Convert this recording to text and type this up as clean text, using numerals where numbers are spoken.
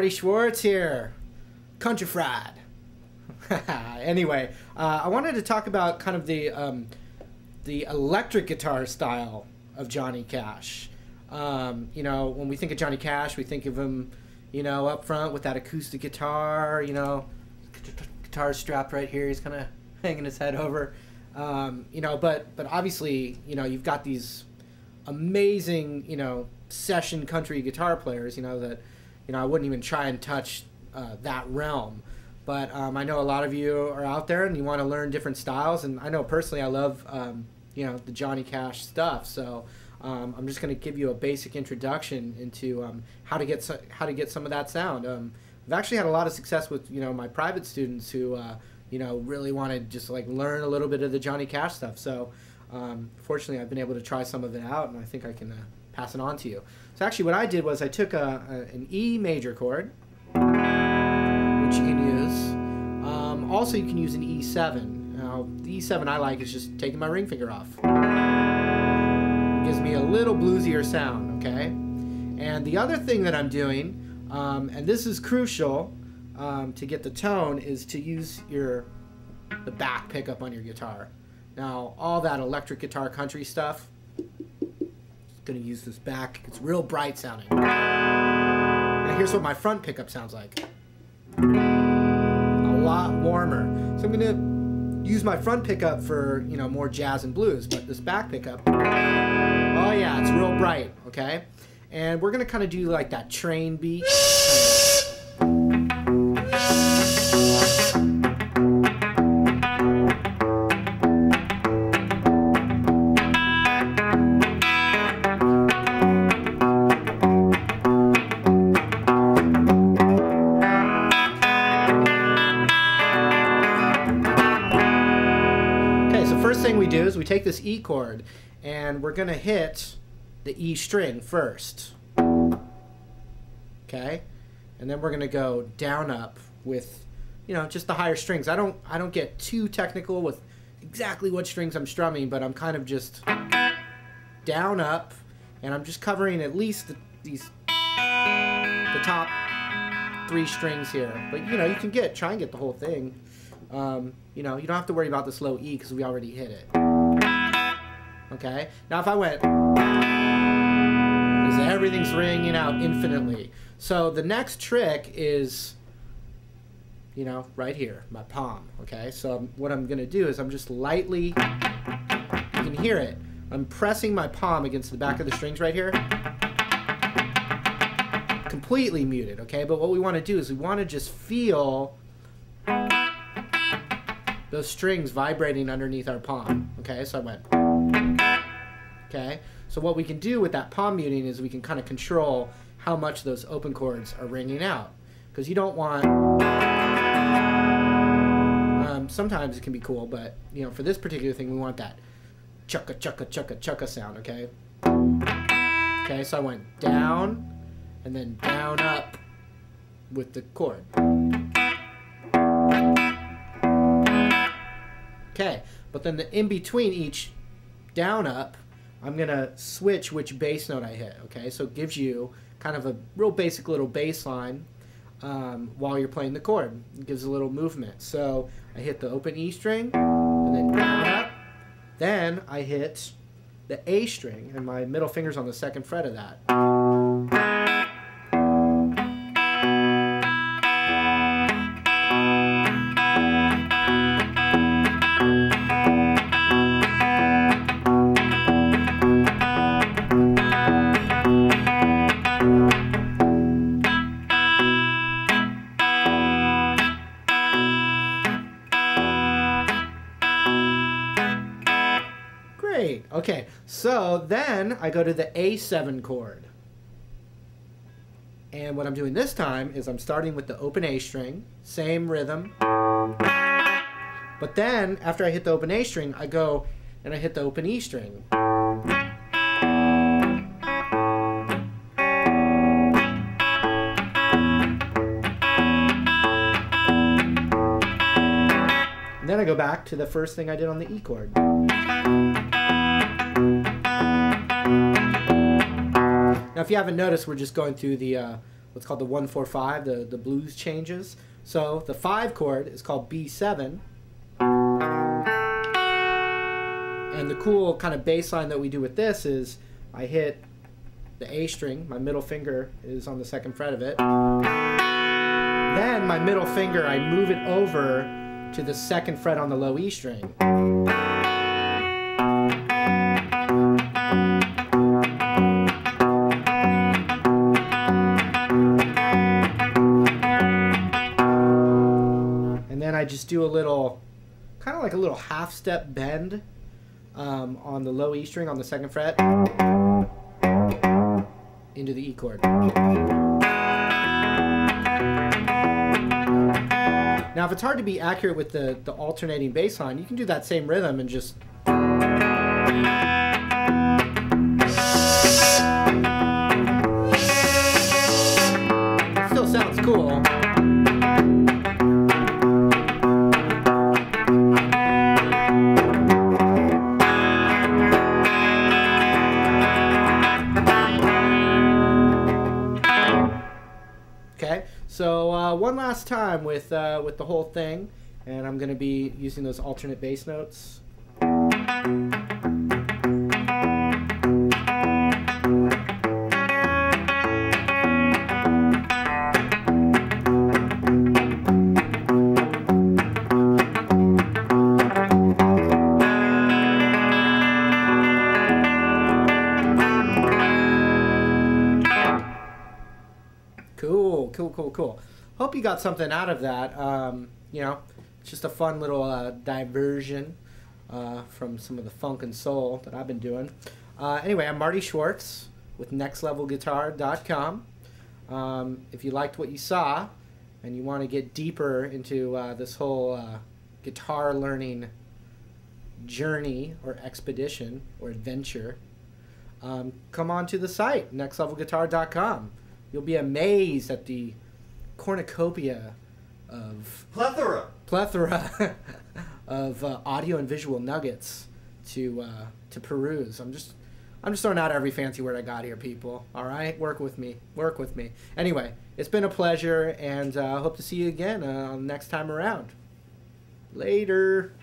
Marty Schwartz here, country fried. Anyway, I wanted to talk about kind of the electric guitar style of Johnny Cash. You know, when we think of Johnny Cash, we think of him, you know, up front with that acoustic guitar, you know, guitar strapped right here. He's kind of hanging his head over, you know, but obviously, you know, you've got these amazing, you know, session country guitar players, you know, that, you know, I wouldn't even try and touch that realm. But I know a lot of you are out there and you want to learn different styles, and I know personally I love, you know, the Johnny Cash stuff. So I'm just going to give you a basic introduction into how to get some of that sound. I've actually had a lot of success with, you know, my private students who you know, really want to just like learn a little bit of the Johnny Cash stuff. So fortunately I've been able to try some of it out, and I think I can pass it on to you. So actually what I did was I took an E major chord, which you can use. Also you can use an E7. Now the E7 I like is just taking my ring finger off. It gives me a little bluesier sound, okay? And the other thing that I'm doing, and this is crucial to get the tone, is to use the back pickup on your guitar. Now all that electric guitar country stuff, going to use this back. It's real bright sounding. Now here's what my front pickup sounds like. A lot warmer. So I'm going to use my front pickup for, you know, more jazz and blues, but this back pickup, oh yeah, it's real bright, okay? And we're going to kind of do like that train beat. First thing we do is we take this E chord and we're going to hit the E string first. Okay? And then we're going to go down up with, you know, just the higher strings. I don't get too technical with exactly what strings I'm strumming, but I'm kind of just down up, and I'm just covering at least the top 3 strings here. But you know, you can try and get the whole thing. You know, you don't have to worry about this low E because we already hit it. Okay? Now if I went, everything's ringing out infinitely. So the next trick is, you know, right here, my palm. Okay? So what I'm going to do is I'm just lightly, you can hear it, I'm pressing my palm against the back of the strings right here. Completely muted, okay? But what we want to do is we want to just feel those strings vibrating underneath our palm. Okay, so I went. Okay, so what we can do with that palm muting is we can kind of control how much those open chords are ringing out, because you don't want. Sometimes it can be cool, but you know, for this particular thing, we want that chukka chukka chukka chukka sound. Okay. Okay, so I went down and then down up with the chord. Okay, but then in between each down up, I'm going to switch which bass note I hit, okay? So it gives you kind of a real basic little bass line while you're playing the chord. It gives a little movement. So I hit the open E string, and then down up. Then I hit the A string, and my middle finger's on the 2nd fret of that. Great. Okay, so then I go to the A7 chord. And what I'm doing this time is I'm starting with the open A string, same rhythm. But then, after I hit the open A string, I go and I hit the open E string. And then I go back to the first thing I did on the E chord. Now, if you haven't noticed, we're just going through the what's called the 1-4-5, the blues changes. So the 5 chord is called B7. And the cool kind of bass line that we do with this is I hit the A string, my middle finger is on the 2nd fret of it. Then my middle finger, I move it over to the 2nd fret on the low E string. And then I just do a little, kind of like a little half step bend on the low E string on the 2nd fret into the E chord. Now if it's hard to be accurate with the alternating bass line, you can do that same rhythm and just it still sounds cool. Okay, so one last time with the whole thing, and I'm going to be using those alternate bass notes. Cool. Hope you got something out of that. You know, it's just a fun little diversion from some of the funk and soul that I've been doing. Anyway, I'm Marty Schwartz with nextlevelguitar.com. If you liked what you saw and you want to get deeper into this whole guitar learning journey or expedition or adventure, come on to the site, nextlevelguitar.com. You'll be amazed at the cornucopia of plethora of audio and visual nuggets to peruse. I'm just throwing out every fancy word I got here, people. All right, work with me. Anyway, it's been a pleasure, and hope to see you again next time around. Later.